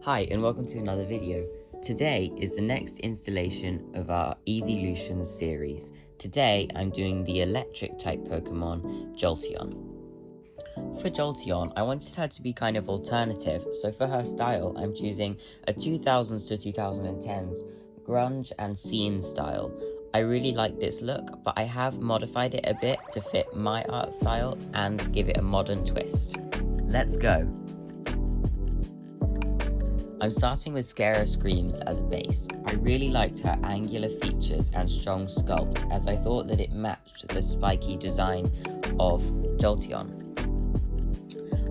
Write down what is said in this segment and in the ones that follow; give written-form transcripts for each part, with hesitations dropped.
Hi and welcome to another video. Today is the next installation of our EEVEELUTIONS series. Today I'm doing the electric type Pokemon Jolteon. For Jolteon, I wanted her to be kind of alternative, so for her style I'm choosing a 2000s to 2010s grunge and scene style. I really like this look, but I have modified it a bit to fit my art style and give it a modern twist. Let's go! I'm starting with Scare Screams as a base. I really liked her angular features and strong sculpt, as I thought that it matched the spiky design of Jolteon.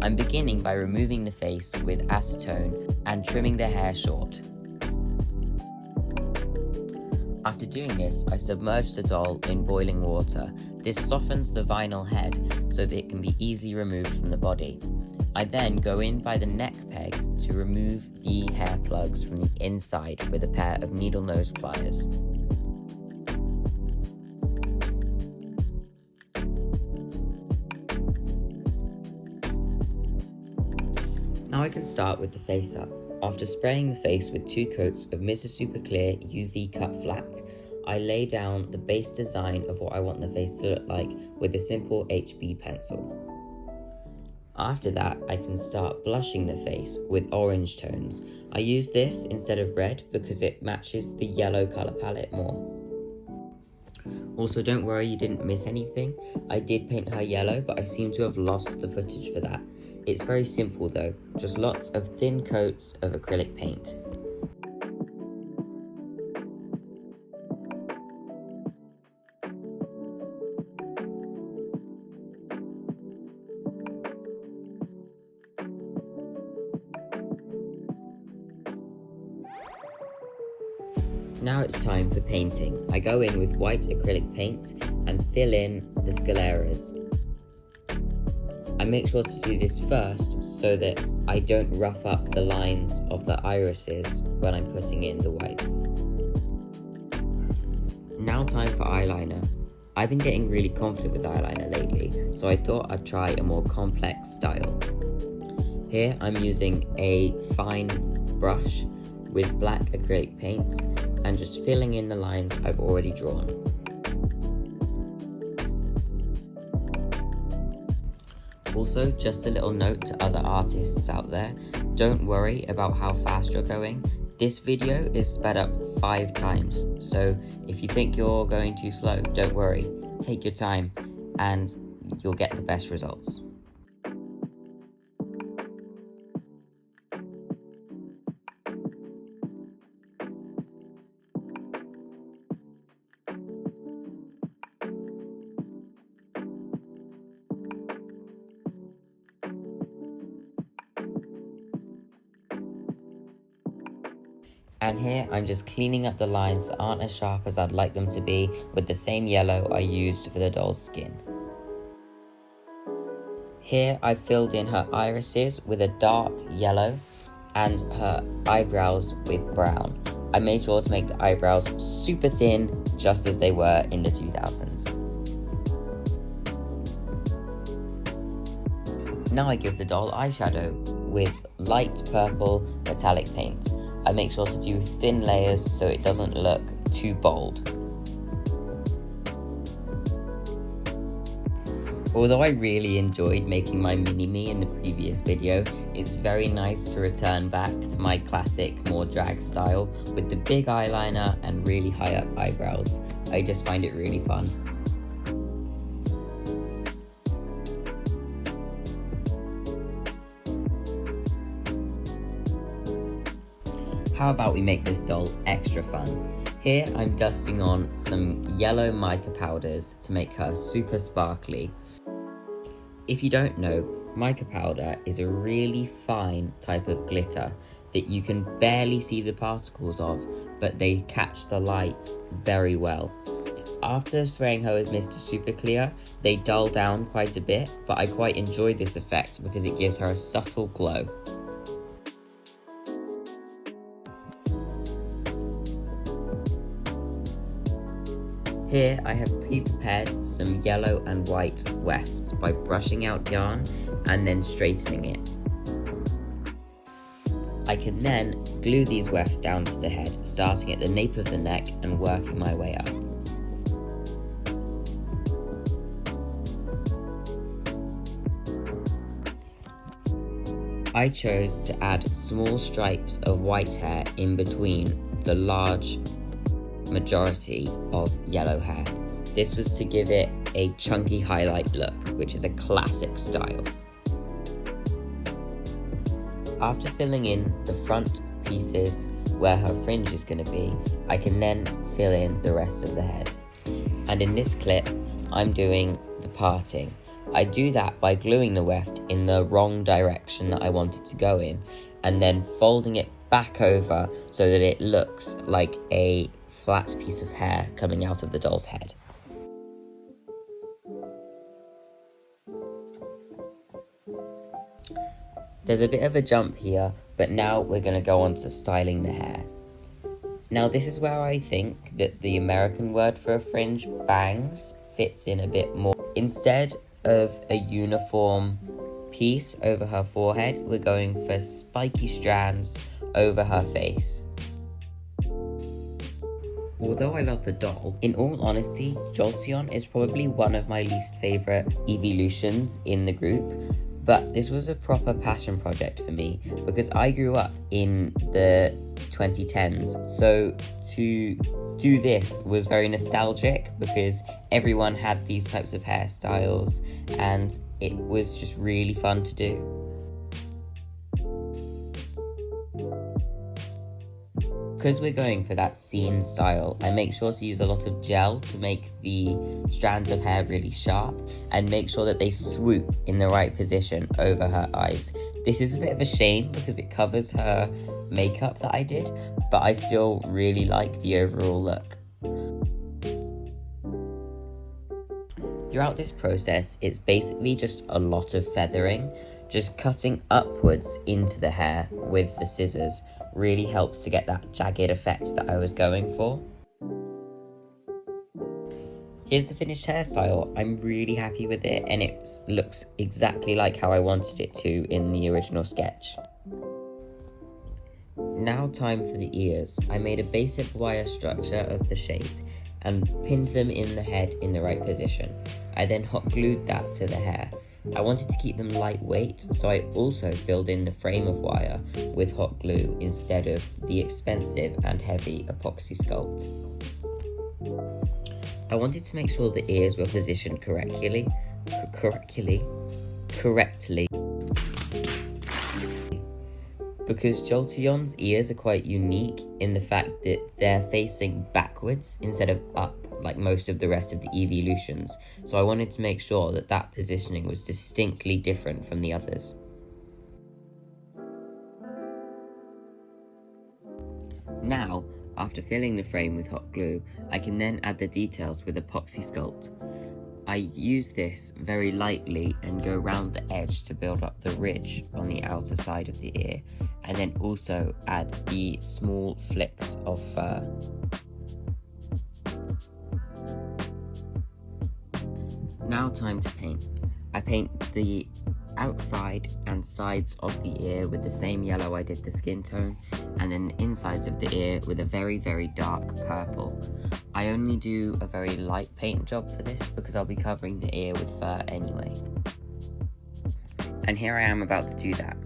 I'm beginning by removing the face with acetone and trimming the hair short. After doing this, I submerge the doll in boiling water. This softens the vinyl head so that it can be easily removed from the body. I then go in by the neck peg to remove the hair plugs from the inside with a pair of needle nose pliers. Now I can start with the face up. After spraying the face with 2 coats of Mr. Super Clear UV Cut Flat, I lay down the base design of what I want the face to look like with a simple HB pencil. After that, I can start blushing the face with orange tones. I use this instead of red because it matches the yellow colour palette more. Also, don't worry, you didn't miss anything. I did paint her yellow, but I seem to have lost the footage for that. It's very simple though, just lots of thin coats of acrylic paint. Now it's time for painting. I go in with white acrylic paint and fill in the scleras. I make sure to do this first so that I don't rough up the lines of the irises when I'm putting in the whites. Now time for eyeliner. I've been getting really confident with eyeliner lately, so I thought I'd try a more complex style. Here I'm using a fine brush with black acrylic paint and just filling in the lines I've already drawn. Also, just a little note to other artists out there, don't worry about how fast you're going. This video is sped up 5 times, so if you think you're going too slow, don't worry. Take your time and you'll get the best results. And here I'm just cleaning up the lines that aren't as sharp as I'd like them to be with the same yellow I used for the doll's skin. Here I've filled in her irises with a dark yellow and her eyebrows with brown. I made sure to make the eyebrows super thin, just as they were in the 2000s. Now I give the doll eyeshadow with light purple metallic paint. I make sure to do thin layers so it doesn't look too bold. Although I really enjoyed making my mini-me in the previous video, it's very nice to return back to my classic, more drag style with the big eyeliner and really high up eyebrows. I just find it really fun. How about we make this doll extra fun? Here I'm dusting on some yellow mica powders to make her super sparkly. If you don't know, mica powder is a really fine type of glitter that you can barely see the particles of, but they catch the light very well. After spraying her with Mr. Super Clear, they dull down quite a bit, but I quite enjoyed this effect because it gives her a subtle glow. Here I have pre-prepared some yellow and white wefts by brushing out yarn and then straightening it. I can then glue these wefts down to the head, starting at the nape of the neck and working my way up. I chose to add small stripes of white hair in between the large majority of yellow hair. This was to give it a chunky highlight look, which is a classic style. After filling in the front pieces where her fringe is going to be, I can then fill in the rest of the head. And in this clip, I'm doing the parting. I do that by gluing the weft in the wrong direction that I want it to go in, and then folding it back over so that it looks like a flat piece of hair coming out of the doll's head. There's a bit of a jump here, but now we're going to go on to styling the hair. Now this is where I think that the American word for a fringe, bangs, fits in a bit more. Instead of a uniform piece over her forehead, we're going for spiky strands over her face. Although I love the doll, in all honesty, Jolteon is probably one of my least favourite EEVEELUTIONs in the group, but this was a proper passion project for me because I grew up in the 2010s, so to do this was very nostalgic because everyone had these types of hairstyles and it was just really fun to do. Because we're going for that scene style, I make sure to use a lot of gel to make the strands of hair really sharp and make sure that they swoop in the right position over her eyes. This is a bit of a shame because it covers her makeup that I did, but I still really like the overall look. Throughout this process, it's basically just a lot of feathering. Just cutting upwards into the hair with the scissors really helps to get that jagged effect that I was going for. Here's the finished hairstyle. I'm really happy with it and it looks exactly like how I wanted it to in the original sketch. Now time for the ears. I made a basic wire structure of the shape and pinned them in the head in the right position. I then hot glued that to the hair. I wanted to keep them lightweight, so I also filled in the frame of wire with hot glue instead of the expensive and heavy epoxy sculpt. I wanted to make sure the ears were positioned correctly, because Jolteon's ears are quite unique in the fact that they're facing backwards instead of up like most of the rest of the EEVEELUTIONs, so I wanted to make sure that that positioning was distinctly different from the others. Now, after filling the frame with hot glue, I can then add the details with epoxy sculpt. I use this very lightly and go round the edge to build up the ridge on the outer side of the ear, and then also add the small flicks of fur. Now time to paint. I paint the outside and sides of the ear with the same yellow I did the skin tone, and then the insides of the ear with a very, very dark purple. I only do a very light paint job for this because I'll be covering the ear with fur anyway. And here I am about to do that.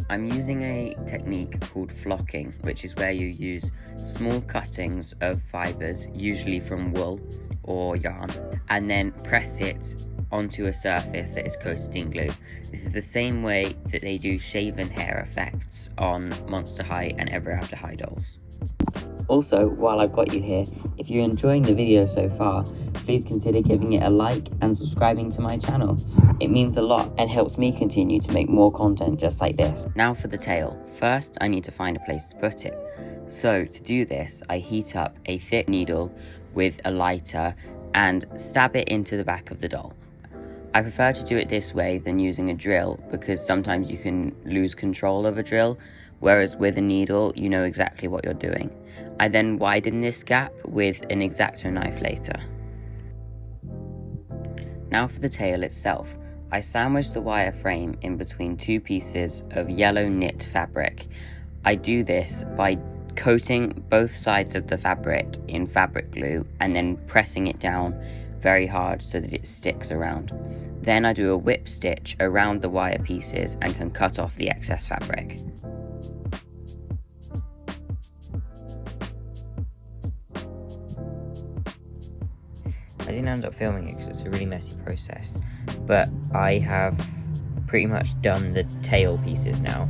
I'm using a technique called flocking, which is where you use small cuttings of fibres, usually from wool or yarn, and then press it onto a surface that is coated in glue. This is the same way that they do shaven hair effects on Monster High and Ever After High dolls. Also, while I've got you here, if you're enjoying the video so far, please consider giving it a like and subscribing to my channel. It means a lot and helps me continue to make more content just like this. Now for the tail. First, I need to find a place to put it. So to do this, I heat up a thick needle with a lighter and stab it into the back of the doll. I prefer to do it this way than using a drill because sometimes you can lose control of a drill, whereas with a needle you know exactly what you're doing. I then widen this gap with an X-Acto knife later. Now for the tail itself. I sandwiched the wire frame in between two pieces of yellow knit fabric. I do this by coating both sides of the fabric in fabric glue and then pressing it down very hard so that it sticks around. Then I do a whip stitch around the wire pieces and can cut off the excess fabric. I didn't end up filming it because it's a really messy process, but I have pretty much done the tail pieces now.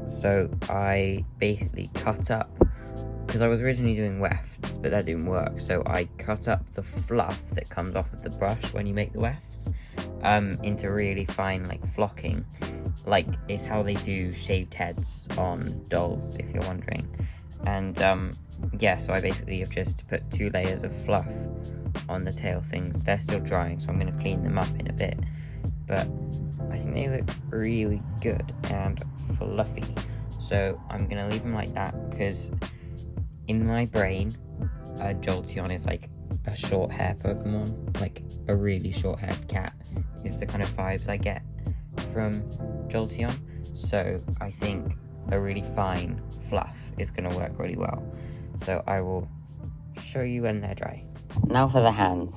So I basically cut up, because I was originally doing wefts, but that didn't work, so I cut up the fluff that comes off of the brush when you make the wefts into really fine, like, flocking. Like, it's how they do shaved heads on dolls, if you're wondering. And yeah, so I basically have just put 2 layers of fluff on the tail things. They're still drying, so I'm going to clean them up in a bit, but I think they look really good and fluffy, so I'm going to leave them like that, because in my brain, Jolteon is like a short hair Pokemon, like a really short haired cat is the kind of vibes I get from Jolteon, so I think a really fine fluff is going to work really well. So I will show you when they're dry. Now for the hands.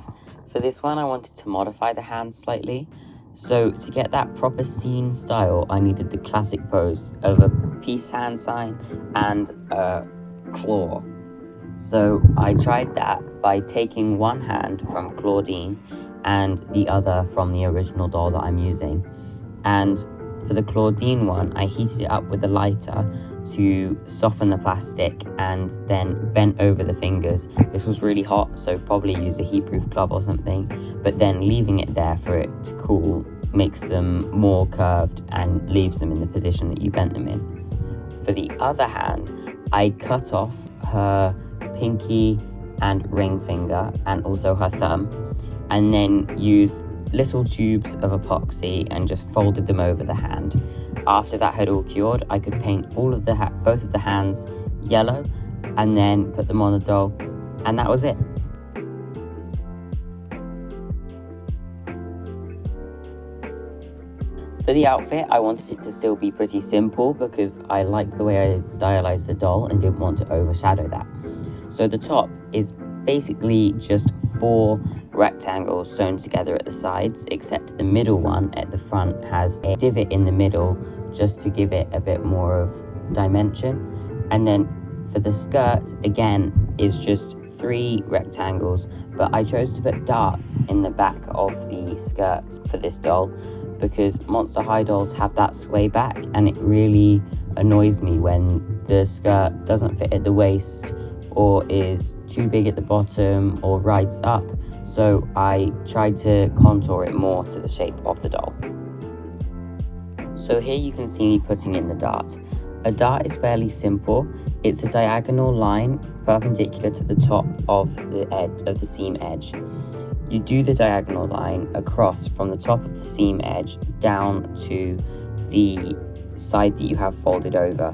For this one I wanted to modify the hands slightly. So to get that proper scene style, I needed the classic pose of a peace hand sign and a claw. So I tried that by taking one hand from Claudine and the other from the original doll that I'm using. And for the Claudine one, I heated it up with a lighter to soften the plastic and then bent over the fingers. This was really hot, so probably use a heat-proof glove or something, but then leaving it there for it to cool makes them more curved and leaves them in the position that you bent them in. For the other hand, I cut off her pinky and ring finger and also her thumb, and then used little tubes of epoxy and just folded them over the hand. After that had all cured, I could paint all of both of the hands yellow and then put them on the doll, and that was it. For the outfit, I wanted it to still be pretty simple because I liked the way I stylized the doll and didn't want to overshadow that. So the top is basically just 4 rectangles sewn together at the sides, except the middle one at the front has a divot in the middle just to give it a bit more of dimension. And then for the skirt, again, is just 3 rectangles, but I chose to put darts in the back of the skirt for this doll because Monster High dolls have that sway back, and it really annoys me when the skirt doesn't fit at the waist or is too big at the bottom or rides up. So I tried to contour it more to the shape of the doll. So here you can see me putting in the dart. A dart is fairly simple. It's a diagonal line perpendicular to the top of the edge of the seam edge. You do the diagonal line across from the top of the seam edge down to the side that you have folded over.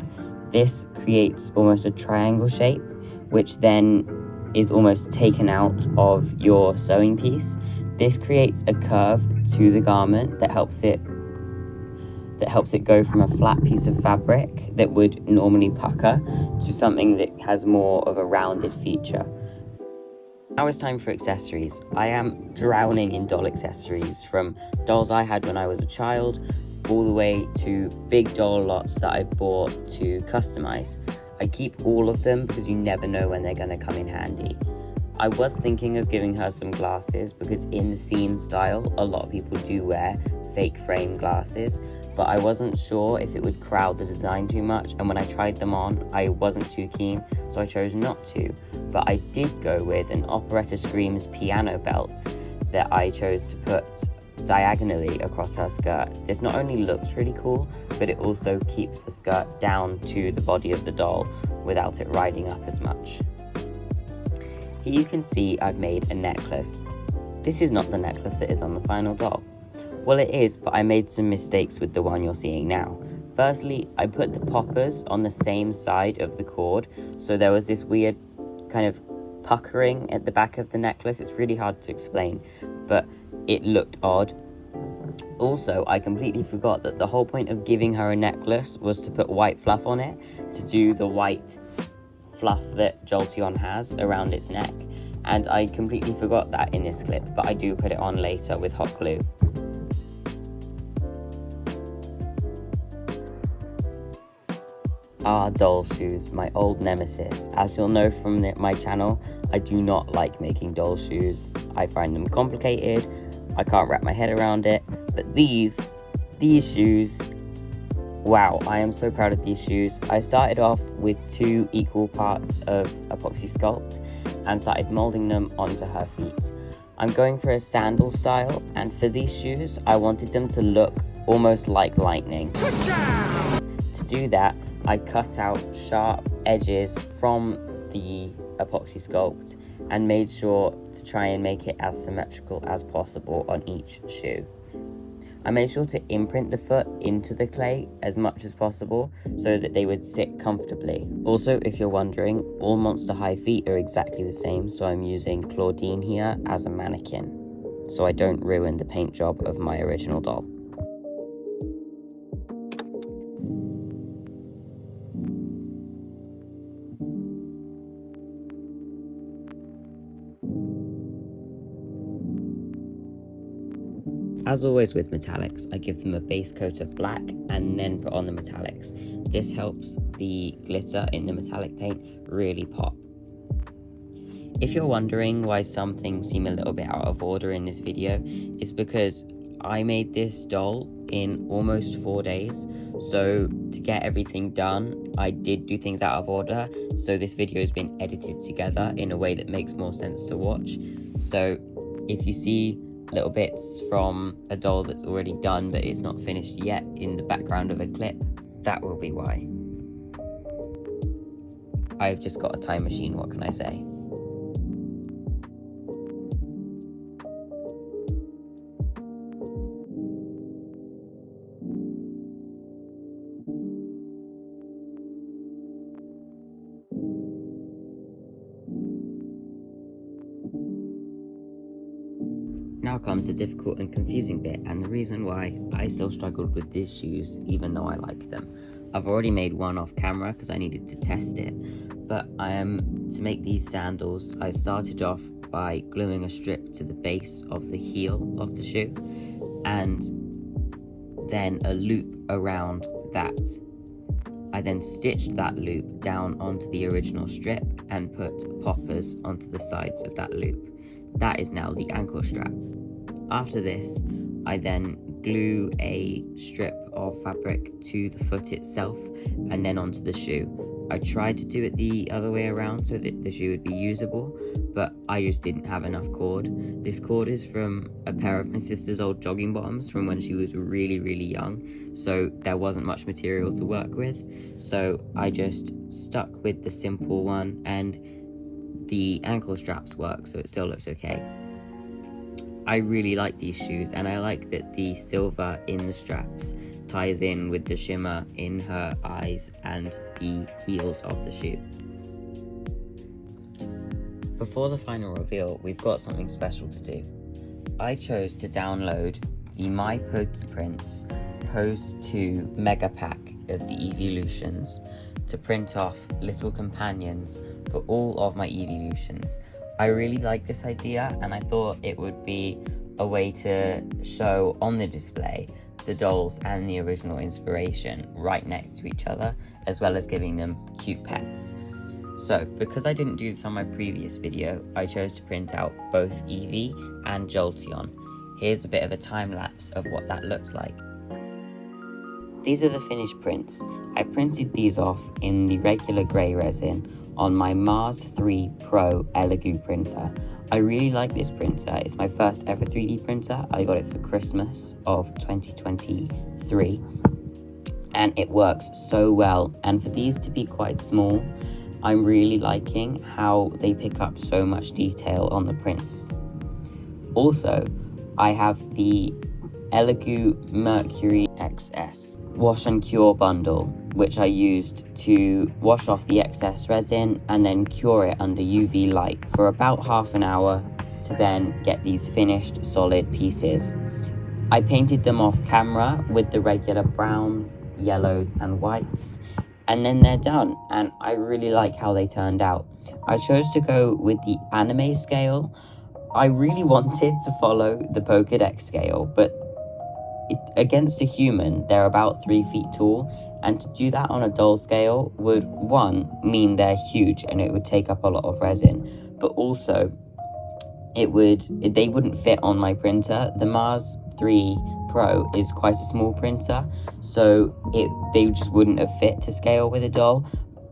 This creates almost a triangle shape, which then is almost taken out of your sewing piece. This creates a curve to the garment that helps it go from a flat piece of fabric that would normally pucker to something that has more of a rounded feature. Now it's time for accessories. I am drowning in doll accessories, from dolls I had when I was a child all the way to big doll lots that I've bought to customize. I keep all of them because you never know when they're going to come in handy. I was thinking of giving her some glasses because in the scene style, a lot of people do wear fake frame glasses, but I wasn't sure if it would crowd the design too much, and when I tried them on, I wasn't too keen, so I chose not to. But I did go with an Operetta Screams piano belt that I chose to put diagonally across her skirt. This not only looks really cool, but it also keeps the skirt down to the body of the doll without it riding up as much. Here you can see I've made a necklace. This is not the necklace that is on the final doll. Well, it is, but I made some mistakes with the one you're seeing now. Firstly, I put the poppers on the same side of the cord, so there was this weird kind of puckering at the back of the necklace. It's really hard to explain, but it looked odd. Also, I completely forgot that the whole point of giving her a necklace was to put white fluff on it, to do the white fluff that Jolteon has around its neck, and I completely forgot that in this clip, but I do put it on later with hot glue. Doll shoes, my old nemesis. As you'll know from my channel, I do not like making doll shoes. I find them complicated, I can't wrap my head around it, but these shoes, wow, I am so proud of these shoes. I started off with 2 equal parts of epoxy sculpt and started molding them onto her feet. I'm going for a sandal style, and for these shoes, I wanted them to look almost like lightning. To do that, I cut out sharp edges from the epoxy sculpt and made sure to try and make it as symmetrical as possible on each shoe. I made sure to imprint the foot into the clay as much as possible so that they would sit comfortably. Also, if you're wondering, all Monster High feet are exactly the same, so I'm using Claudine here as a mannequin, so I don't ruin the paint job of my original doll. As always with metallics, I give them a base coat of black and then put on the metallics. This helps the glitter in the metallic paint really pop. If you're wondering why some things seem a little bit out of order in this video, it's because I made this doll in almost 4 days. So to get everything done, I did do things out of order. So this video has been edited together in a way that makes more sense to watch. So if you see little bits from a doll that's already done but it's not finished yet in the background of a clip, that will be why. I've just got a time machine, what can I say? Now comes the difficult and confusing bit, and the reason why I still struggled with these shoes even though I like them. I've already made one off camera because I needed to test it, but to make these sandals, I started off by gluing a strip to the base of the heel of the shoe and then a loop around that. I then stitched that loop down onto the original strip and put poppers onto the sides of that loop. That is now the ankle strap. After this, I then glue a strip of fabric to the foot itself and then onto the shoe. I tried to do it the other way around so that the shoe would be usable, but I just didn't have enough cord. This cord is from a pair of my sister's old jogging bottoms from when she was really young, so there wasn't much material to work with. So I just stuck with the simple one, and the ankle straps work, so it still looks okay. I really like these shoes, and I like that the silver in the straps ties in with the shimmer in her eyes and the heels of the shoe. Before the final reveal, we've got something special to do. I chose to download the My Poképrints Pose 2 Mega Pack of the EEVEELUTIONs to print off little companions for all of my EEVEELUTIONs. I really like this idea, and I thought it would be a way to show on the display the dolls and the original inspiration right next to each other, as well as giving them cute pets. So, because I didn't do this on my previous video, I chose to print out both Eevee and Jolteon. Here's a bit of a time lapse of what that looks like. These are the finished prints. I printed these off in the regular grey resin on my Mars 3 Pro Elegoo printer. I really like this printer. It's my first ever 3D printer. I got it for Christmas of 2023, and it works so well. And for these to be quite small, I'm really liking how they pick up so much detail on the prints. Also, I have the Elegoo Mercury XS wash and cure bundle, which I used to wash off the excess resin and then cure it under UV light for about half an hour to then get these finished solid pieces. I painted them off camera with the regular browns, yellows and whites, and then they're done, and I really like how they turned out. I chose to go with the anime scale. I really wanted to follow the Pokédex scale, but against a human, they're about 3 feet tall, and to do that on a doll scale would, one, mean they're huge and it would take up a lot of resin, but also they wouldn't fit on my printer. The Mars 3 Pro is quite a small printer, so they just wouldn't have fit to scale with a doll,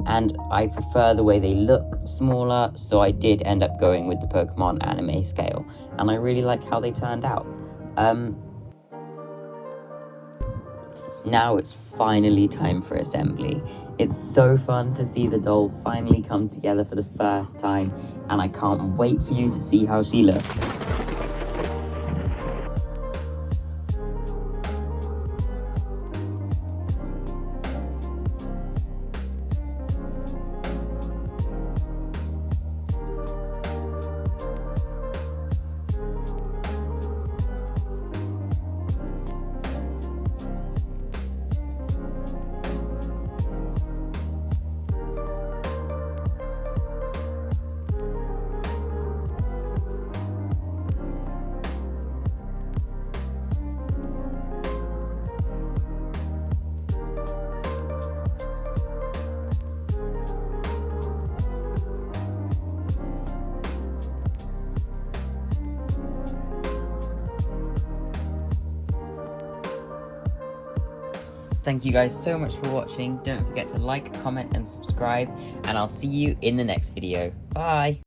and I prefer the way they look smaller, so I did end up going with the Pokemon anime scale, and I really like how they turned out. Now it's finally time for assembly. It's so fun to see the doll finally come together for the first time, and I can't wait for you to see how she looks. Thank you guys so much for watching. Don't forget to like, comment and subscribe, and I'll see you in the next video. Bye!